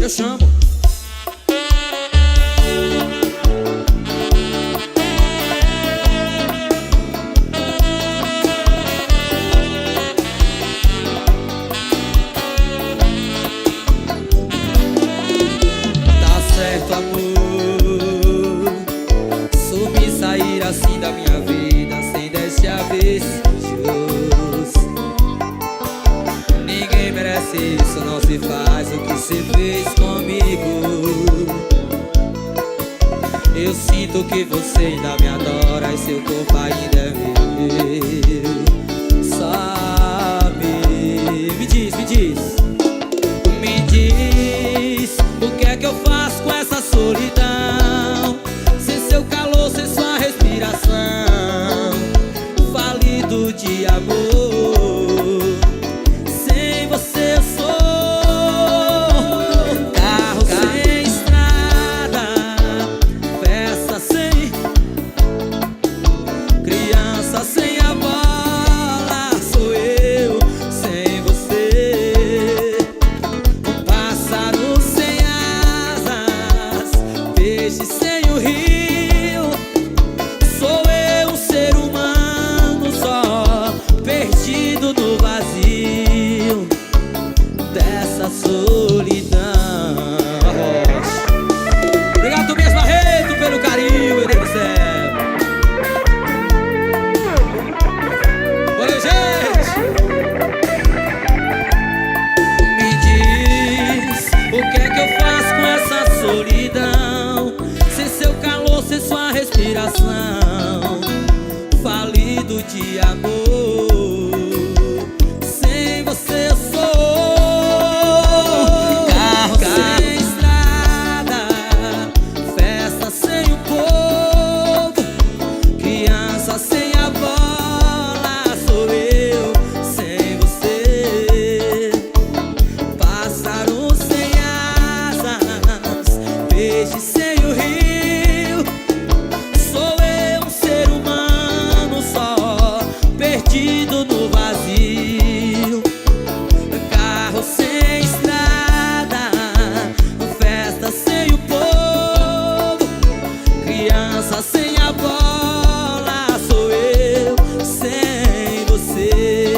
eu chamo. Tá certo, amor, sumir, sair assim da minha vida sem desse avisos. Ninguém merece isso, não se faz o que você fez comigo. Eu sinto que você ainda me adora e seu corpo ainda é meu. Sabe, me diz, o que é que eu faço com essa solidão? Sem seu calor, sem sua respiração, falido de amor. Sem você eu sou carro sem estrada, festa sem criança, sem a bola. Sou eu sem você, um pássaro sem asas, peixe sem o rio. Sou eu, um ser humano só, perdido no vazio dessa solidão. Obrigado, Tobias Barreto, pelo carinho, meu Deus do céu. Valeu, gente. Me diz, o que é que eu faço com essa solidão? Sem seu calor, sem sua respiração, falido de amor.